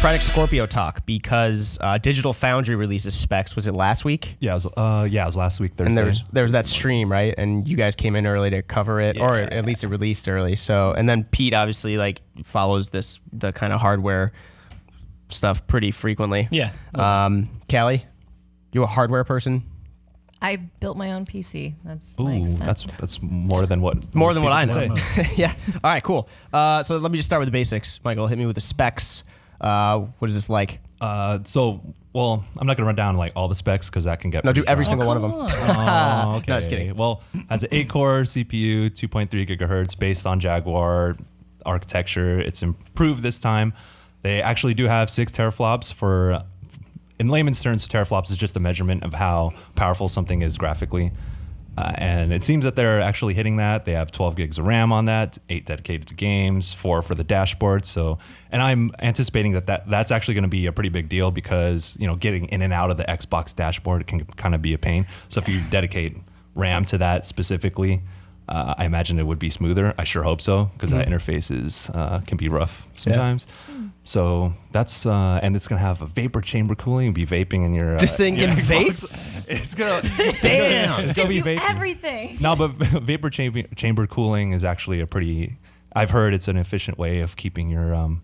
Project Scorpio talk because Digital Foundry releases specs. Was it last week? Yeah, it was last week Thursday. And there was that stream, right? And you guys came in early to cover it, or at least it released early. So, and then Pete obviously follows the kind of hardware stuff pretty frequently. Yeah. Callie, you a hardware person? I built my own PC. That's my extent. That's more than what I know. Yeah. All right. Cool. So let me just start with the basics. Michael, hit me with the specs. What is this like? I'm not gonna run down all the specs because that can get do every single one of them. Oh, okay. No, just kidding. Well, has an 8-core CPU, 2.3 gigahertz, based on Jaguar architecture. It's improved this time. They actually do have 6 teraflops for. In layman's terms, teraflops is just a measurement of how powerful something is graphically. And it seems that they're actually hitting that. They have 12 gigs of RAM on that, 8 dedicated to games, 4 for the dashboard. And I'm anticipating that's actually going to be a pretty big deal because, getting in and out of the Xbox dashboard can kind of be a pain. So if you dedicate RAM to that specifically, I imagine it would be smoother. I sure hope so because that interface can be rough sometimes. Yeah. So that's and it's gonna have a vapor chamber cooling. You'll be vaping in your this thing can vape. It's gonna It's gonna be vaping. Everything. No, but vapor chamber cooling is actually I've heard it's an efficient way of keeping your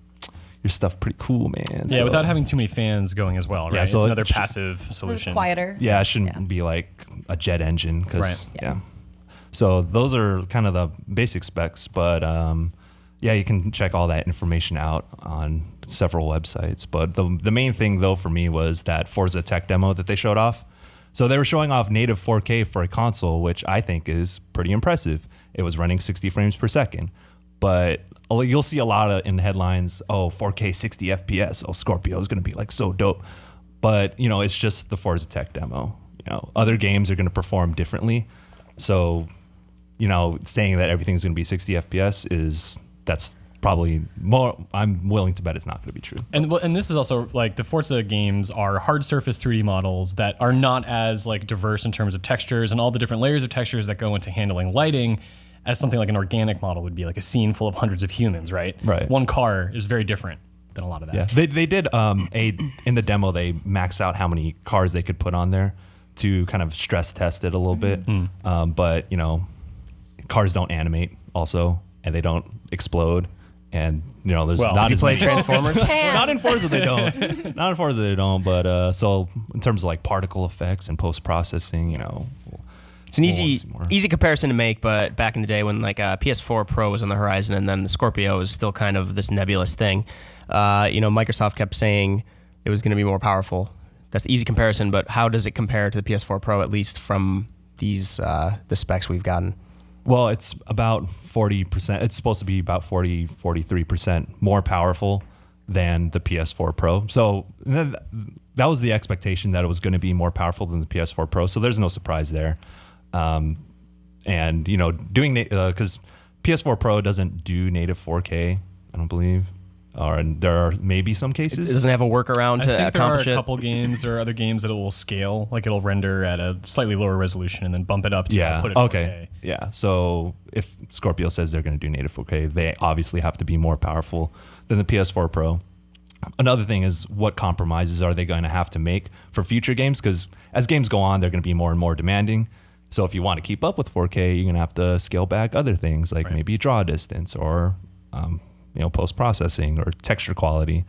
stuff pretty cool, man. Yeah, without having too many fans going as well, right? Yeah, so it's another passive solution. So it's quieter. Yeah, it shouldn't be like a jet engine because So those are kind of the basic specs, but you can check all that information out on several websites. But the main thing, though, for me was that Forza Tech demo that they showed off. So they were showing off native 4K for a console, which I think is pretty impressive. It was running 60 frames per second. But you'll see a lot in the headlines, 4K 60 FPS. Oh, Scorpio is going to be so dope. But, it's just the Forza Tech demo. Other games are going to perform differently. So, saying that everything's going to be 60 FPS that's probably more. I'm willing to bet it's not going to be true. And this is also the Forza games are hard surface 3D models that are not as diverse in terms of textures and all the different layers of textures that go into handling lighting as something like an organic model would be, like a scene full of hundreds of humans, right? Right. One car is very different than a lot of that. Yeah, they did in the demo they maxed out how many cars they could put on there to kind of stress test it a little bit. But cars don't animate also, and they don't explode, and there's not as many Transformers. Not in Forza they don't. Not in Forza they don't. But so in terms of particle effects and post processing, it's an easy comparison to make. But back in the day when PS4 Pro was on the horizon, and then the Scorpio was still kind of this nebulous thing, Microsoft kept saying it was going to be more powerful. That's the easy comparison. But how does it compare to the PS4 Pro, at least from these the specs we've gotten? Well, it's about 40%. It's supposed to be about 43% more powerful than the PS4 Pro. So that was the expectation, that it was going to be more powerful than the PS4 Pro. So there's no surprise there. And, doing, because PS4 Pro doesn't do native 4K, I don't believe. And there are maybe some cases. It doesn't have a workaround to accomplish it. I think there are a couple games or other games that it will scale, it'll render at a slightly lower resolution and then bump it up to put it in 4K. Yeah. So if Scorpio says they're going to do native 4K, they obviously have to be more powerful than the PS4 Pro. Another thing is, what compromises are they going to have to make for future games? Because as games go on, they're going to be more and more demanding. So if you want to keep up with 4K, you're going to have to scale back other things maybe draw distance or post-processing or texture quality.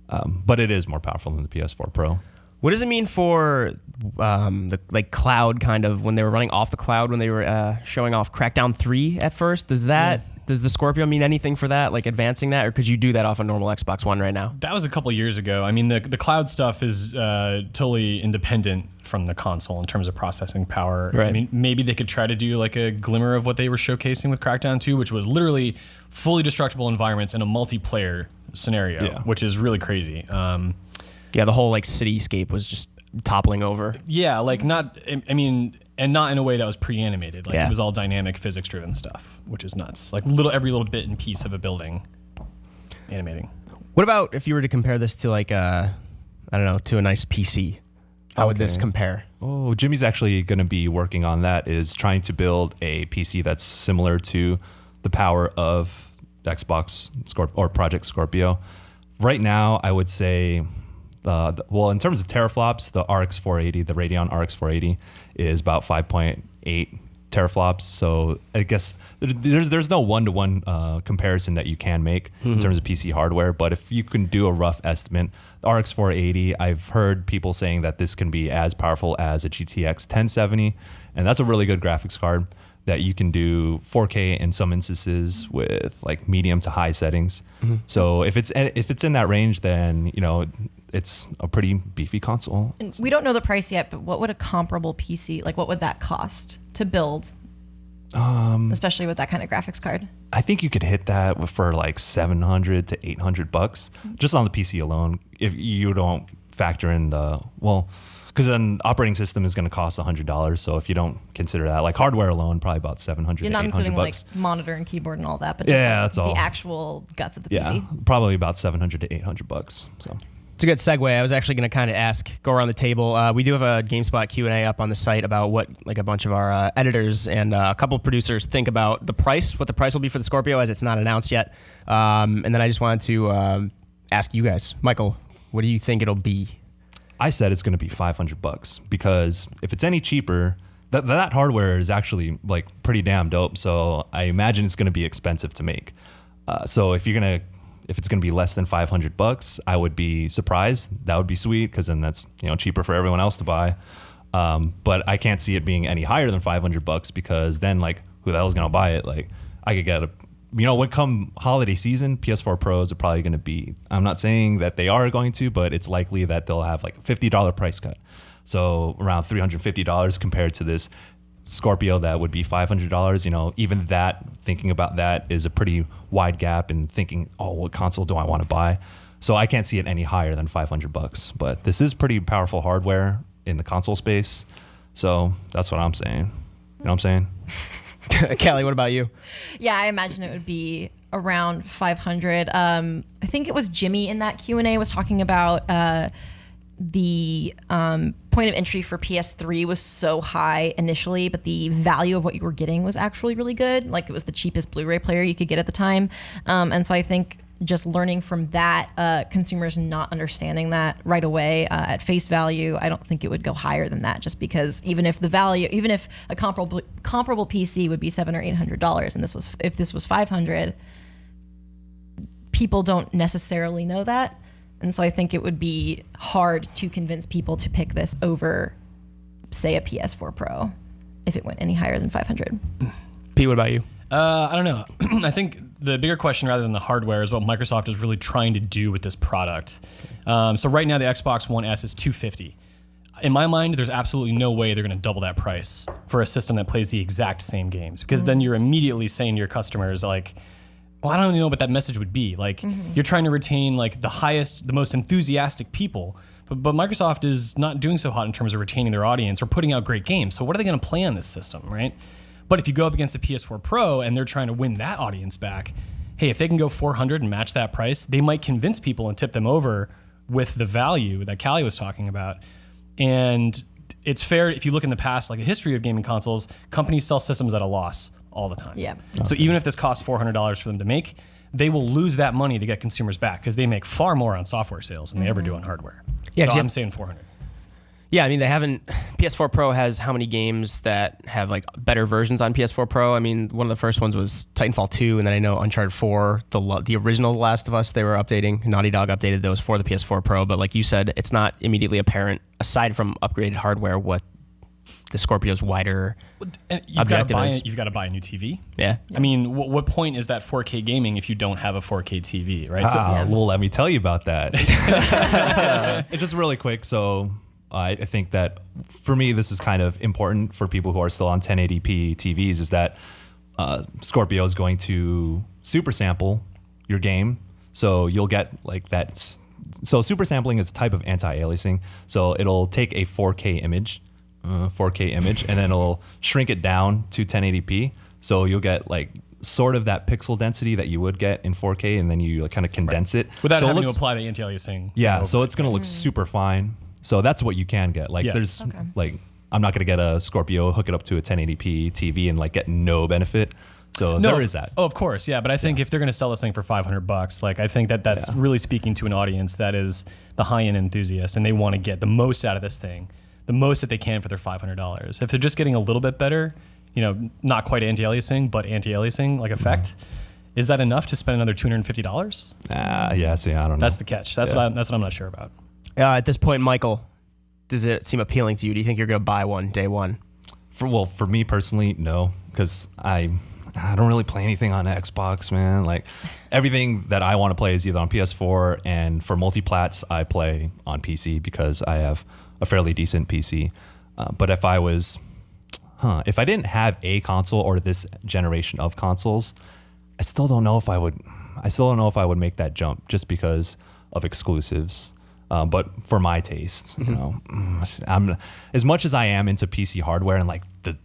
But it is more powerful than the PS4 Pro. What does it mean for the cloud kind of, when they were running off the cloud, when they were showing off Crackdown 3 at first? Does the Scorpio mean anything for that, advancing that? Or could you do that off a normal Xbox One right now? That was a couple years ago. I mean, the cloud stuff is totally independent from the console in terms of processing power. Right. I mean, maybe they could try to do a glimmer of what they were showcasing with Crackdown 2, which was literally fully destructible environments in a multiplayer scenario, which is really crazy. The whole cityscape was just toppling over. Yeah, not in a way that was pre-animated. It was all dynamic physics-driven stuff, which is nuts. Every little bit and piece of a building animating. What about if you were to compare this to to a nice PC? How would this compare? Oh, Jimmy's actually going to be working on that, is trying to build a PC that's similar to the power of Xbox or Project Scorpio. Right now, I would say, well, in terms of teraflops, the RX 480, the Radeon RX 480 is about 5.8 teraflops. So I guess there's no one-to-one comparison that you can make in terms of PC hardware. But if you can do a rough estimate, the RX 480, I've heard people saying that this can be as powerful as a GTX 1070, and that's a really good graphics card that you can do 4K in some instances with like medium to high settings. So if it's in that range, then it's a pretty beefy console. And we don't know the price yet, but what would a comparable PC, like what would that cost to build? Especially with that kind of graphics card. I think you could hit that for like $700 to $800 just on the PC alone, if you don't factor in because an operating system is going to cost $100. So if you don't consider that, like hardware alone, probably about $700 You're to not $800. including like monitor and keyboard and all that, but just that's all. The actual guts of the Yeah, PC. probably about $700 to $800. So. It's a good segue. I was actually going to kind of go around the table. We do have a GameSpot Q&A up on the site about what like a bunch of our editors and a couple of producers think about the price, what the price will be for the Scorpio, as it's not announced yet. And then I just wanted to ask you guys, Michael, what do you think it'll be? I said it's going to be $500 because if it's any cheaper, that hardware is actually like pretty damn dope. So I imagine it's going to be expensive to make. So if it's going to be less than $500, I would be surprised. That would be sweet because then that's cheaper for everyone else to buy. But I can't see it being any higher than $500 because then like who the hell is going to buy it? Like I could get when come holiday season, PS4 Pros are probably going to be. I'm not saying that they are going to, but it's likely that they'll have like a $50 price cut. So around $350 compared to this Scorpio that would be $500. Even that, thinking about that is a pretty wide gap in thinking, oh, what console do I want to buy? So I can't see it any higher than $500. But this is pretty powerful hardware in the console space. So that's what I'm saying. You know what I'm saying? Callie, what about you? Yeah, I imagine it would be around 500. I think it was Jimmy in that Q&A was talking about the point of entry for PS3 was so high initially, but the value of what you were getting was actually really good. Like it was the cheapest Blu-ray player you could get at the time. And so I think just learning from that, consumers not understanding that right away at face value, I don't think it would go higher than that, just because even if a comparable PC would be $700 or $800 and if this was $500, people don't necessarily know that. And so I think it would be hard to convince people to pick this over, say, a PS4 Pro if it went any higher than 500. Pete, what about you? I don't know. I think the bigger question rather than the hardware is what Microsoft is really trying to do with this product. So right now the Xbox One S is $250. In my mind, there's absolutely no way they're going to double that price for a system that plays the exact same games, because then you're immediately saying to your customers like, well, I don't even know what that message would be. Like you're trying to retain like the most enthusiastic people, but Microsoft is not doing so hot in terms of retaining their audience or putting out great games. So what are they going to play on this system, right? But if you go up against the PS4 Pro and they're trying to win that audience back, hey, if they can go $400 and match that price, they might convince people and tip them over with the value that Callie was talking about. And it's fair, if you look in the past, like the history of gaming consoles, companies sell systems at a loss all the time. Yeah. So even if this costs $400 for them to make, they will lose that money to get consumers back because they make far more on software sales than they ever do on hardware. Yeah, so I'm saying 400. Yeah, I mean, PS4 Pro has how many games that have like better versions on PS4 Pro? I mean, one of the first ones was Titanfall 2, and then I know Uncharted 4, the original The Last of Us, they were updating. Naughty Dog updated those for the PS4 Pro, but like you said, it's not immediately apparent, aside from upgraded hardware, what the Scorpio's wider objective is. You've got to buy a new TV. Yeah. I mean, what point is that 4K gaming if you don't have a 4K TV, right? Well, let me tell you about that. It's just really quick. So I think that for me, this is kind of important for people who are still on 1080p TVs, is that Scorpio is going to super sample your game. So you'll get like that. So super sampling is a type of anti-aliasing. So it'll take a 4K image, and then it'll shrink it down to 1080p. So you'll get like sort of that pixel density that you would get in 4K, and then you like, kind of condense it. Without so having to apply the anti-aliasing. Yeah, so it's going to look super fine. So that's what you can get. Like there's like, I'm not going to get a Scorpio, hook it up to a 1080p TV and like get no benefit. So there is that. Oh, of course, yeah. But I think if they're going to sell this thing for $500, like I think that's really speaking to an audience that is the high-end enthusiast, and they want to get the most out of this thing, the most that they can for their $500. If they're just getting a little bit better, not quite anti-aliasing, but anti-aliasing like effect, is that enough to spend another $250? Yeah. See, I don't know. That's the catch. That's what I'm not sure about. At this point, Michael, does it seem appealing to you? Do you think you're going to buy one day one? For me personally, no, because I don't really play anything on Xbox, man. Like everything that I want to play is either on PS4, and for multiplats, I play on PC because I have a fairly decent PC. But if I didn't have a console or this generation of consoles, I still don't know if I would make that jump just because of exclusives. But for my taste, I'm as much as I am into PC hardware and like the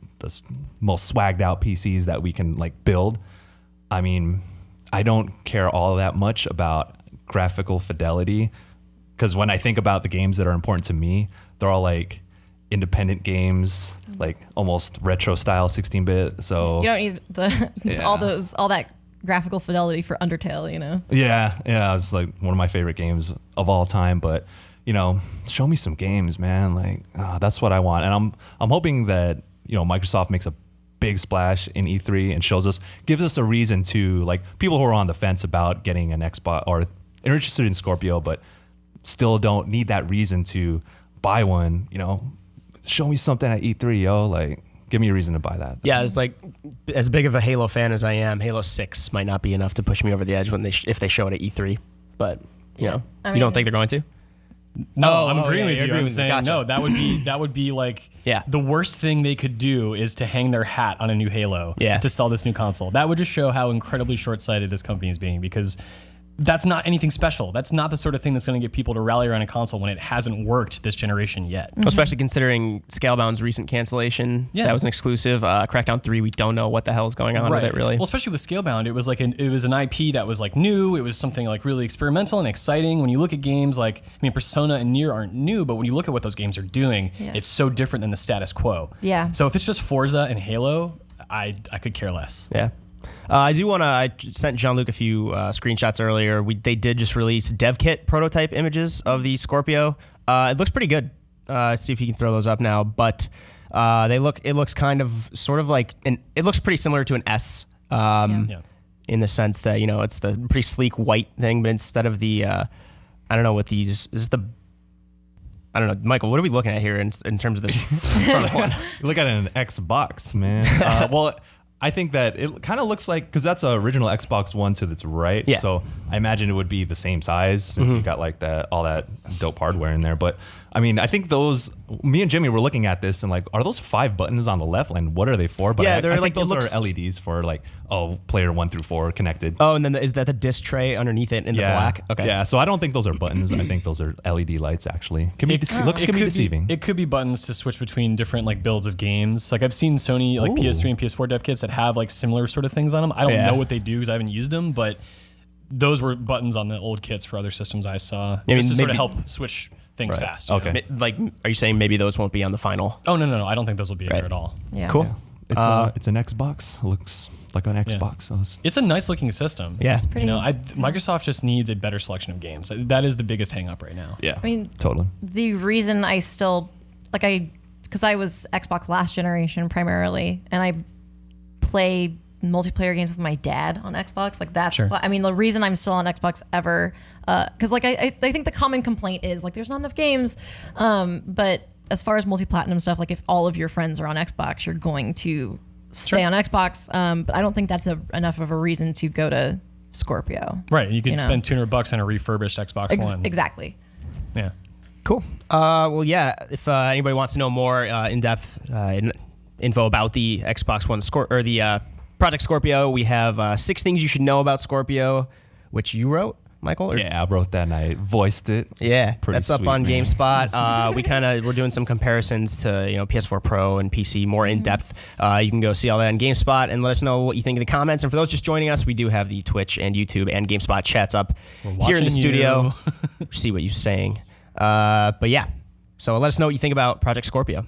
most swagged out PCs that we can like build. I mean, I don't care all that much about graphical fidelity, because when I think about the games that are important to me, they're all like independent games, like almost retro style 16-bit. So you don't need all that graphical fidelity for Undertale, Yeah, it's like one of my favorite games of all time. But show me some games, man. Like that's what I want, and I'm hoping that Microsoft makes a big splash in E3 and gives us a reason to, like, people who are on the fence about getting an Xbox or are interested in Scorpio but still don't need that reason to buy one. Show me something at E3, yo. Like, give me a reason to buy that. Yeah, it's like, as big of a Halo fan as I am, Halo 6 might not be enough to push me over the edge if they show it at E3. But you don't think they're going to? No, I'm agreeing with you. I'm saying gotcha. no. That would be like the worst thing they could do is to hang their hat on a new Halo to sell this new console. That would just show how incredibly short-sighted this company is being, because that's not anything special. That's not the sort of thing that's going to get people to rally around a console when it hasn't worked this generation yet. Mm-hmm. Especially considering Scalebound's recent cancellation. Yeah. That was an exclusive. Crackdown 3, we don't know what the hell is going on with it, really. Well, especially with Scalebound, it was like it was an IP that was like new. It was something like really experimental and exciting. When you look at games like, Persona and Nier aren't new, but when you look at what those games are doing, it's so different than the status quo. Yeah. So if it's just Forza and Halo, I could care less. Yeah. I sent Jean-Luc a few screenshots earlier. They did just release dev kit prototype images of the Scorpio. It looks pretty good. See if you can throw those up now. But it looks kind of sort of like, it looks pretty similar to an S in the sense that, it's the pretty sleek white thing, but instead of the, I don't know what these, I don't know, Michael, what are we looking at here in terms of this front one? You look at an Xbox, man. Well, I think that it kind of looks like, because that's an original Xbox One to its right. Yeah. So I imagine it would be the same size since you got like all that dope hardware in there. But I think me and Jimmy were looking at this and like, are those 5 buttons on the left and what are they for? But I think those are LEDs for like, player 1 through 4 connected. Oh, and then is that the disc tray underneath it in the black? Okay. Yeah. So I don't think those are buttons. I think those are LED lights actually. Can be deceiving. It could be buttons to switch between different like builds of games. Like I've seen Sony like PS3 and PS4 dev kits that have like similar sort of things on them. I don't know what they do because I haven't used them, but those were buttons on the old kits for other systems I saw. Just to sort of help switch things fast. Okay. Like, are you saying maybe those won't be on the final? Oh, no. I don't think those will be in there at all. Yeah. Cool. Yeah. It's an Xbox. It looks like an Xbox. Yeah. So it's a nice looking system. Yeah. It's pretty. Microsoft just needs a better selection of games. That is the biggest hang up right now. Yeah. Totally. The reason I still, because I was Xbox last generation primarily, and I play multiplayer games with my dad on Xbox. Like that's sure. The reason I'm still on Xbox ever, because I think the common complaint is like there's not enough games, but as far as multi-platinum stuff, like if all of your friends are on Xbox, you're going to stay on Xbox. But I don't think that's enough of a reason to go to Scorpio. Right, you could spend $200 on a refurbished Xbox One. Exactly. Yeah. Cool. Well, yeah. If anybody wants to know more in-depth info about the Xbox One or the Project Scorpio, we have 6 things you should know about Scorpio, which you wrote, Michael? Yeah, I wrote that and I voiced it. That's up on GameSpot. We're doing some comparisons to PS4 Pro and PC more in depth. You can go see all that on GameSpot and let us know what you think in the comments. And for those just joining us, we do have the Twitch and YouTube and GameSpot chats up here in the studio. See what you're saying. But yeah, so let us know what you think about Project Scorpio.